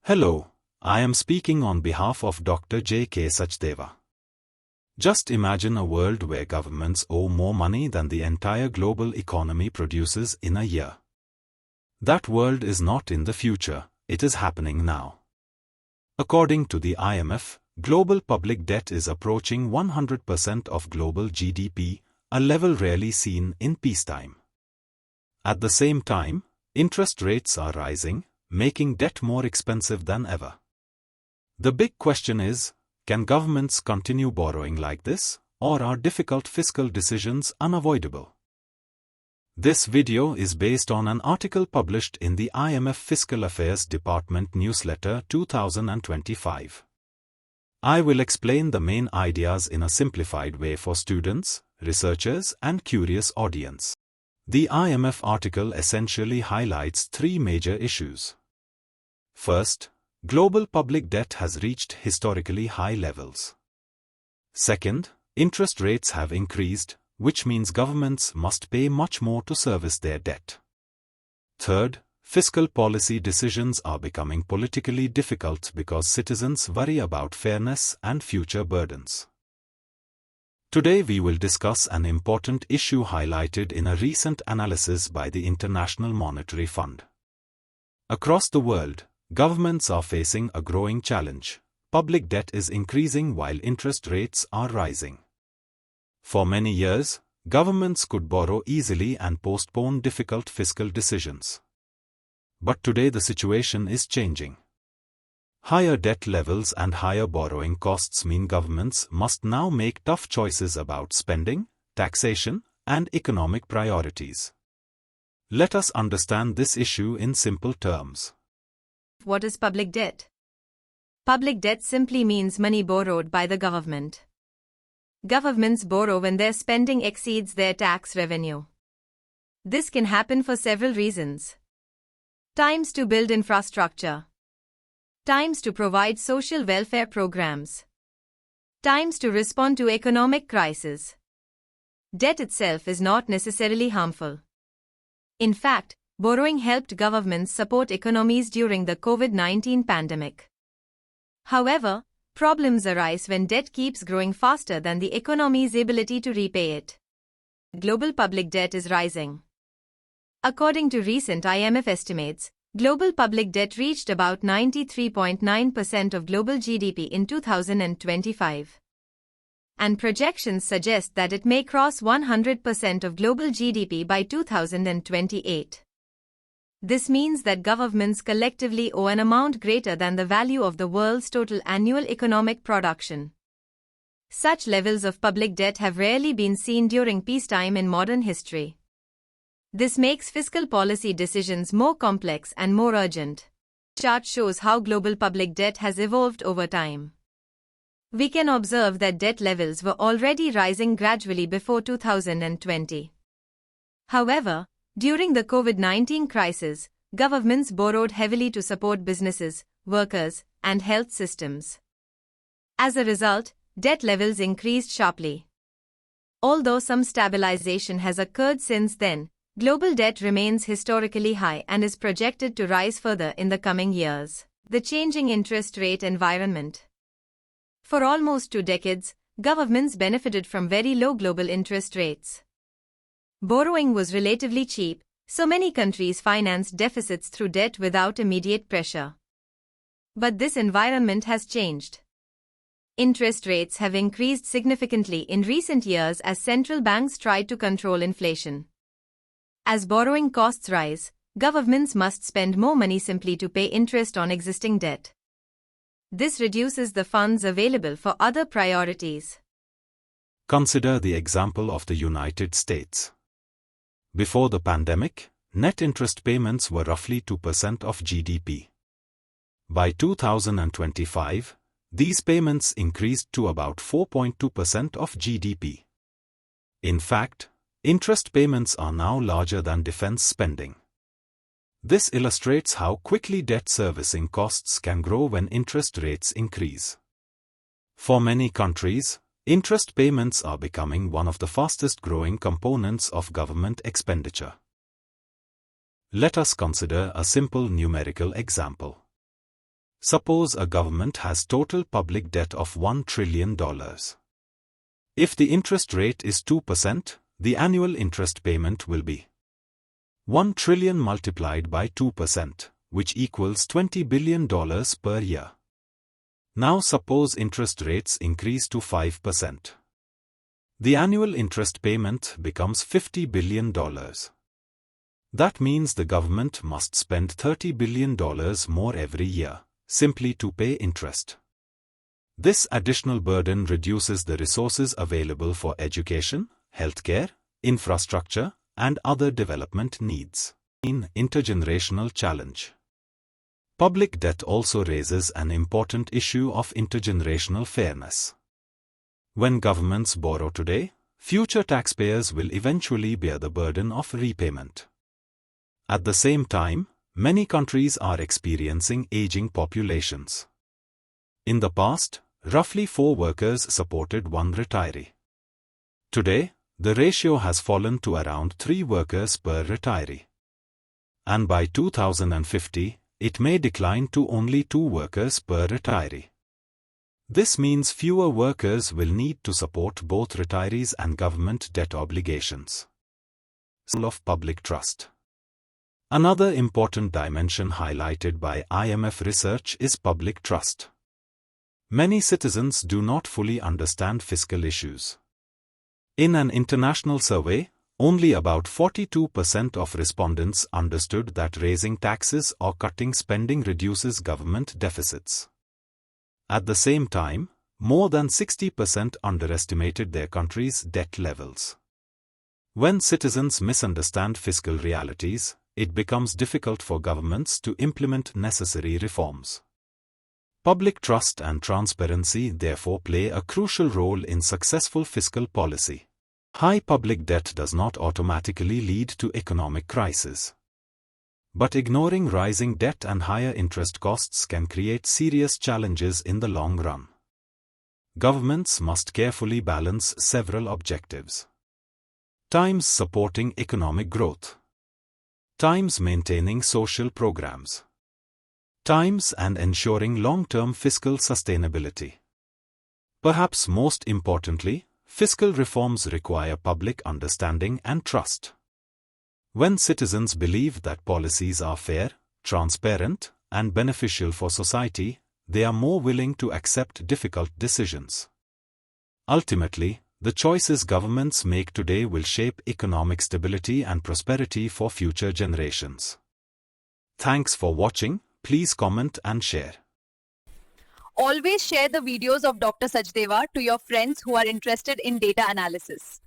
Hello, I am speaking on behalf of Dr. J.K. Sachdeva. Just imagine a world where governments owe more money than the entire global economy produces in a year. That world is not in the future, it is happening now. According to the IMF, global public debt is approaching 100% of global GDP, a level rarely seen in peacetime. At the same time, interest rates are rising, making debt more expensive than ever. The big question is, can governments continue borrowing like this, or are difficult fiscal decisions unavoidable? This video is based on an article published in the IMF Fiscal Affairs Department newsletter 2025. I will explain the main ideas in a simplified way for students, researchers, and curious audience. The IMF article essentially highlights three major issues. First, global public debt has reached historically high levels. Second, interest rates have increased, which means governments must pay much more to service their debt. Third, fiscal policy decisions are becoming politically difficult because citizens worry about fairness and future burdens. Today we will discuss an important issue highlighted in a recent analysis by the International Monetary Fund. Across the world, governments are facing a growing challenge. Public debt is increasing while interest rates are rising. For many years, governments could borrow easily and postpone difficult fiscal decisions. But today the situation is changing. Higher debt levels and higher borrowing costs mean governments must now make tough choices about spending, taxation, and economic priorities. Let us understand this issue in simple terms. What is public debt? Public debt simply means money borrowed by the government. Governments borrow when their spending exceeds their tax revenue. This can happen for several reasons. Times to build infrastructure. Times to provide social welfare programs. Times to respond to economic crisis. Debt itself is not necessarily harmful. In fact, borrowing helped governments support economies during the COVID-19 pandemic. However, problems arise when debt keeps growing faster than the economy's ability to repay it. Global public debt is rising. According to recent IMF estimates, global public debt reached about 93.9% of global GDP in 2025. And projections suggest that it may cross 100% of global GDP by 2028. This means that governments collectively owe an amount greater than the value of the world's total annual economic production. Such levels of public debt have rarely been seen during peacetime in modern history. This makes fiscal policy decisions more complex and more urgent. The chart shows how global public debt has evolved over time. We can observe that debt levels were already rising gradually before 2020. However, during the COVID-19 crisis, governments borrowed heavily to support businesses, workers, and health systems. As a result, debt levels increased sharply. Although some stabilization has occurred since then, global debt remains historically high and is projected to rise further in the coming years. The changing interest rate environment. For almost 2 decades, governments benefited from very low global interest rates. Borrowing was relatively cheap, so many countries financed deficits through debt without immediate pressure. But this environment has changed. Interest rates have increased significantly in recent years as central banks tried to control inflation. As borrowing costs rise, governments must spend more money simply to pay interest on existing debt. This reduces the funds available for other priorities. Consider the example of the United States. Before the pandemic, net interest payments were roughly 2% of GDP. By 2025, these payments increased to about 4.2% of GDP. In fact, interest payments are now larger than defense spending. This illustrates how quickly debt servicing costs can grow when interest rates increase. For many countries, interest payments are becoming one of the fastest growing components of government expenditure. Let us consider a simple numerical example. Suppose a government has total public debt of $1 trillion. If the interest rate is 2%, the annual interest payment will be 1 trillion multiplied by 2%, which equals $20 billion per year. Now suppose interest rates increase to 5%. The annual interest payment becomes $50 billion. That means the government must spend $30 billion more every year, simply to pay interest. This additional burden reduces the resources available for education, healthcare, infrastructure, and other development needs. Intergenerational challenge. Public debt also raises an important issue of intergenerational fairness. When governments borrow today, future taxpayers will eventually bear the burden of repayment. At the same time, many countries are experiencing aging populations. In the past, roughly 4 workers supported 1 retiree. Today, the ratio has fallen to around 3 workers per retiree. And by 2050, it may decline to only 2 workers per retiree. This means fewer workers will need to support both retirees and government debt obligations. Of public trust. Another important dimension highlighted by IMF research is public trust. Many citizens do not fully understand fiscal issues. In an international survey, only about 42% of respondents understood that raising taxes or cutting spending reduces government deficits. At the same time, more than 60% underestimated their country's debt levels. When citizens misunderstand fiscal realities, it becomes difficult for governments to implement necessary reforms. Public trust and transparency therefore play a crucial role in successful fiscal policy. High public debt does not automatically lead to economic crisis. But ignoring rising debt and higher interest costs can create serious challenges in the long run. Governments must carefully balance several objectives. Times supporting economic growth. Times maintaining social programs. Times and ensuring long-term fiscal sustainability. Perhaps most importantly, fiscal reforms require public understanding and trust. When citizens believe that policies are fair, transparent, and beneficial for society, they are more willing to accept difficult decisions. Ultimately, the choices governments make today will shape economic stability and prosperity for future generations. Thanks for watching. Please comment and share. Always share the videos of Dr. Sachdeva to your friends who are interested in data analysis.